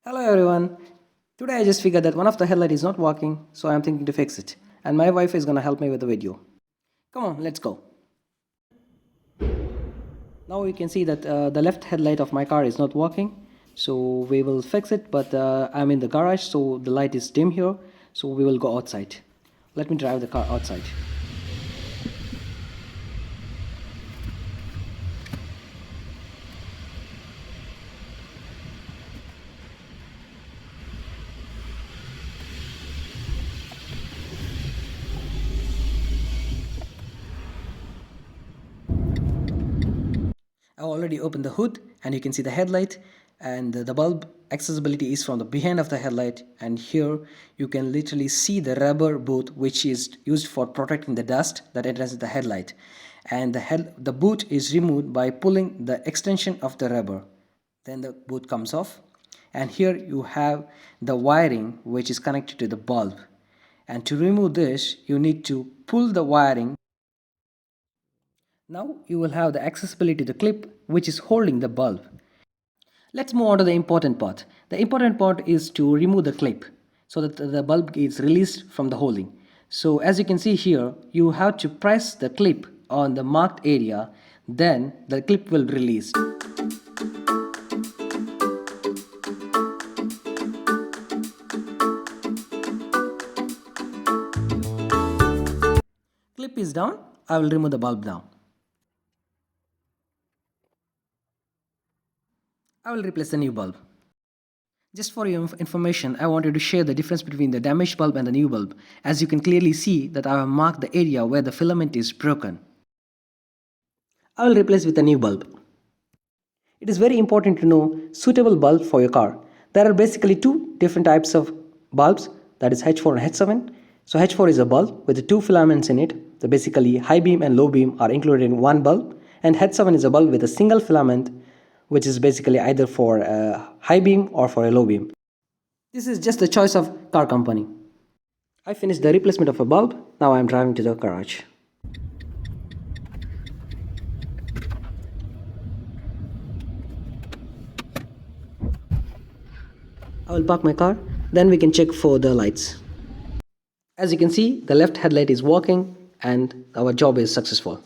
Hello everyone. Today I just figured that one of the headlight is not working, so I'm thinking to fix it. And my wife is gonna help me with the video. Come on, let's go. Now you can see that the left headlight of my car is not working. So we will fix it, but I'm in the garage, so the light is dim here. So we will go outside. Let me drive the car outside. I already opened the hood and you can see the headlight, and the bulb accessibility is from the behind of the headlight, and here you can literally see the rubber boot which is used for protecting the dust that enters the headlight, and the boot is removed by pulling the extension of the rubber. Then the boot comes off, and here you have the wiring which is connected to the bulb, and to remove this you need to pull the wiring. Now you will have the accessibility to the clip which is holding the bulb. Let's move on to the important part. The important part is to remove the clip so that the bulb is released from the holding. So as you can see here, you have to press the clip on the marked area, then the clip will release. Clip is down, I will remove the bulb now. I will replace the new bulb. Just for your information, I wanted to share the difference between the damaged bulb and the new bulb. As you can clearly see that I have marked the area where the filament is broken. I will replace with a new bulb. It is very important to know suitable bulb for your car. There are basically two different types of bulbs, that is H4 and H7. So H4 is a bulb with the two filaments in it. So basically high beam and low beam are included in one bulb, and H7 is a bulb with a single filament, which is basically either for a high beam or for a low beam. This is just the choice of car company. I finished the replacement of a bulb. Now I am driving to the garage. I will park my car, then we can check for the lights. As you can see, the left headlight is working and our job is successful.